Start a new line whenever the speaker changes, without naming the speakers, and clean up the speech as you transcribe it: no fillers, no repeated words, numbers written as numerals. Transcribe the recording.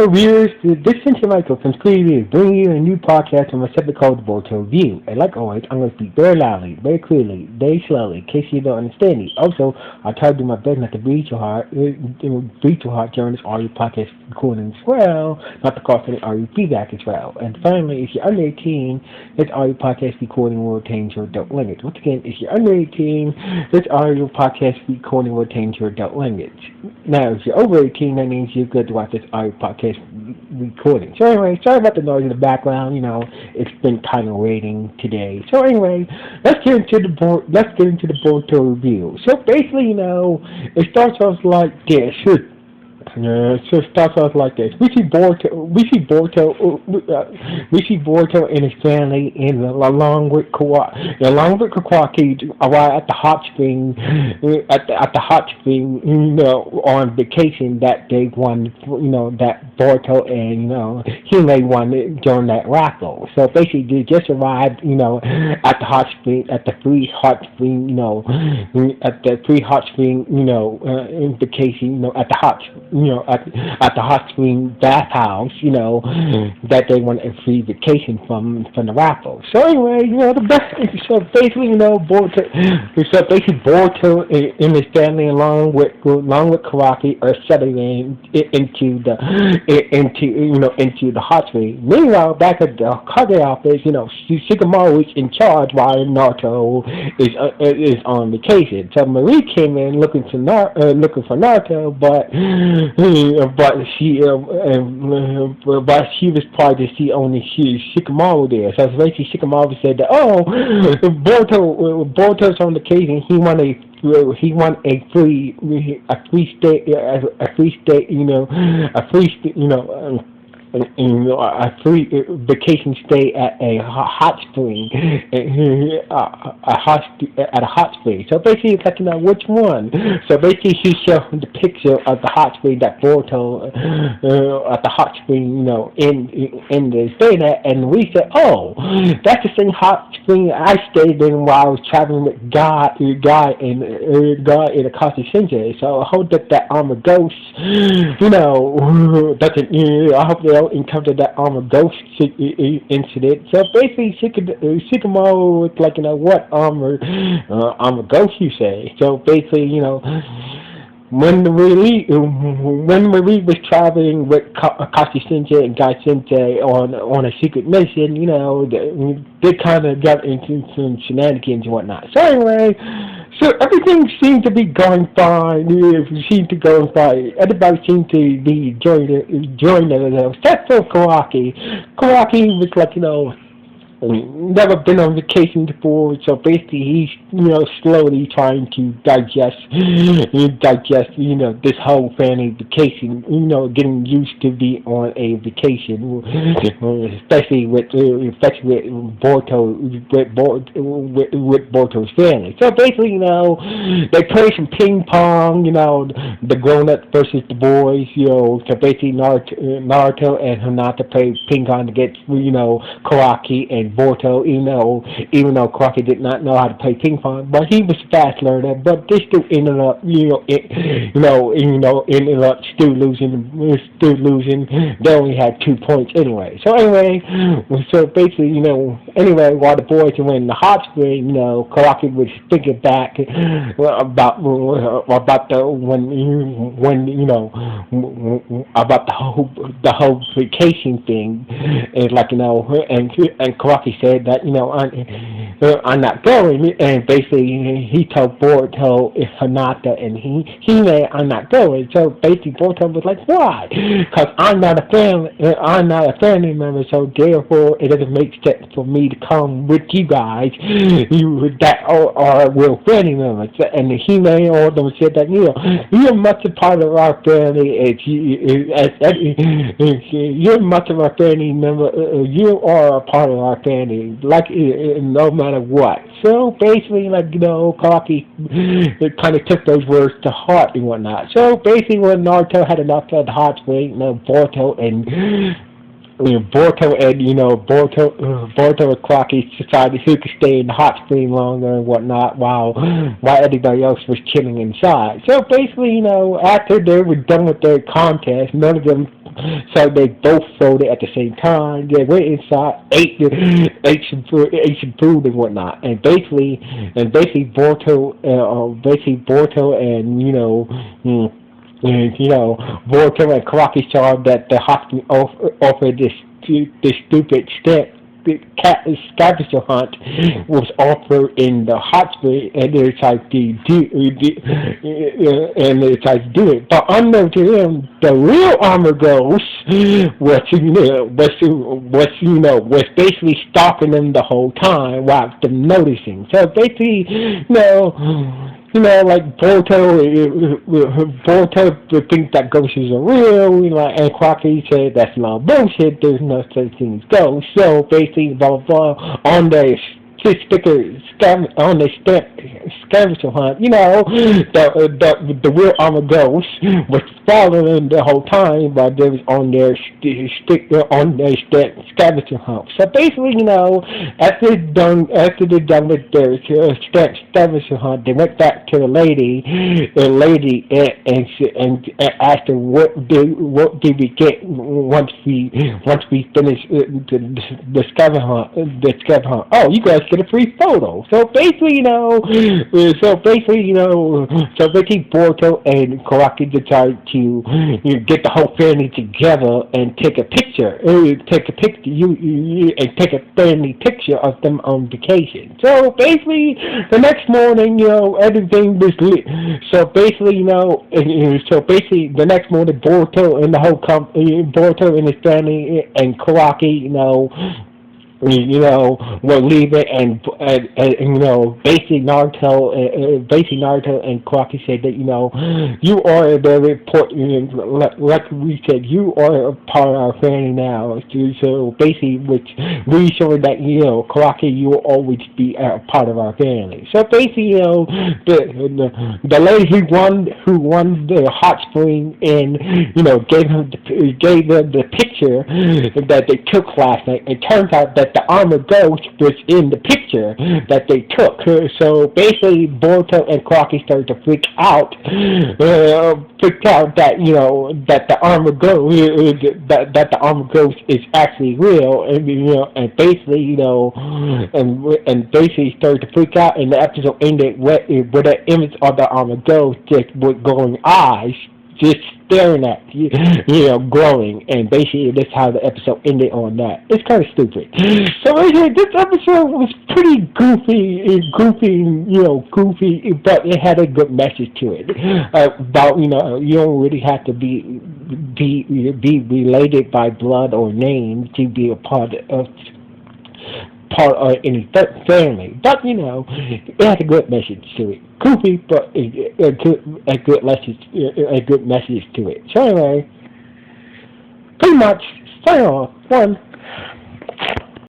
Hello, viewers. This is Michael from Screen Review, bringing you a new podcast from a subject called Boruto Review. And like always, I'm going to speak very loudly, very clearly, very slowly, in case you don't understand me. Also, I'll try to do my best not to breathe too hard during this audio podcast recording as well, not to cause any audio feedback as well. And finally, if you're under 18, this audio podcast recording will attain your adult language. Once again, if you're under 18, this audio podcast recording will attain your adult language. Now, if you're over 18, that means you're good to watch this audio podcast recording. So anyway, sorry about the noise in the background. It's been kind of raining today. So anyway, let's get into the Boruto review. So basically, it starts off like this. Yeah, so it starts off like this. We see Boruto and his family along with Kawaki arrive at the hot spring, on vacation that they won, that Boruto and Hime won during that raffle. So basically, they just arrived, at the hot spring, at the free hot spring, in vacation, at the hot. At the hot spring bathhouse, that they want a free vacation from the raffle. So anyway, so basically, Boruto and his family, along with Kawaki, are settling into the hot spring. Meanwhile, back at the Kage office, Shikamaru is in charge while Naruto is on vacation. So Marie came in looking for Naruto, but she was proud to see only Shikamaru there. So basically, Shikamaru said that Boruto's on vacation. He won a a free vacation stay at a hot spring, at a hot spring. So basically, it's like, which one? So basically, he showed the picture of the hot spring that Boruto at the hot spring, in the staying at, and we said, oh, that's the same hot spring I stayed in while I was traveling with God in Akasha Shinja. So I hope that armor ghost, doesn't. I hope they don't encounter that armor ghost incident. So basically, Shikamaru was like, what armor ghost you say? So basically, when Marie was traveling with Akashi Sensei and Guy Sensei on a secret mission, they kind of got into some shenanigans and whatnot. So anyway, everything seemed to be going fine. Everybody seemed to be enjoying themselves. Except for Kawaki. Kawaki was like, never been on vacation before, so basically he's slowly trying to digest this whole family vacation, getting used to be on a vacation, especially with Boruto's family. So basically, they play some ping pong, the grown-ups versus the boys, so basically Naruto and Hinata play ping pong against Kawaki and Boruto, even though Kawaki did not know how to play ping pong, but he was a fast learner. But they still ended up, still losing. They only had 2 points anyway. So basically, while the boys were in the hot spring, Kawaki was thinking back about the whole vacation thing, and Kawaki said that, I'm not going, and basically he told Boruto, Hinata, and Hime, I'm not going. So basically Boruto was like, why? Because I'm not a family member, so therefore it doesn't make sense for me to come with you guys, that are real family members. And Hime also said that, you're much a part of our family, you're much of our family member, you are a part of our family, no matter what. So basically, Kawaki kind of took those words to heart and whatnot. So basically, when Naruto had enough of the hot spring, Boruto and Kawaki decided who could stay in the hot spring longer and whatnot, while everybody else was chilling inside. So basically, after they were done with their contest, none of them So they both folded at the same time. They went inside, ate some food and whatnot, and basically Boruto and Boruto and Karaki saw that the hospital offered this stupid step. The cat scavenger hunt was offered in the hot spring, and it's like and it's like do it. But unknown to them, the real armor ghost was basically stalking them the whole time without them noticing. So basically, like Boruto would think that ghosts are real, and Crocky said that's not bullshit. There's no such thing as ghosts. So basically, blah blah blah on the scavenger hunt. The real armor ghost was following the whole time, but they was on their scavenger hunt. So basically, after they're done with their scavenger hunt, they went back to the lady, and asked her what did we get once we finished the scavenger hunt. Oh, you guys get a free photo. So basically, Boruto and Karaki decided to get the whole family together and take a picture. Take a family picture of them on vacation. So basically, the next morning, everything was lit. So basically, the next morning, Boruto and Boruto and his family and Karaki, will leave it, and basically Naruto and Karaki said that you are a very important, like we said, you are a part of our family now. So basically, which we showing that Karaki, you will always be a part of our family. So basically, the lady who won the hot spring and gave them the picture that they took last night. It turns out that the armored ghost was in the picture that they took. So basically, Boruto and Karaki started to freak out that the armored ghost is actually real, and basically started to freak out, and the episode ended with an image of the armored ghost just with glowing eyes, just staring at you, glowing, and basically that's how the episode ended on that. It's kind of stupid. So this episode was pretty goofy, but it had a good message to it about you don't really have to be related by blood or name to be a part of any family, but it had a good message to it. Goofy, but a good message to it. So anyway, pretty much, sign off. One.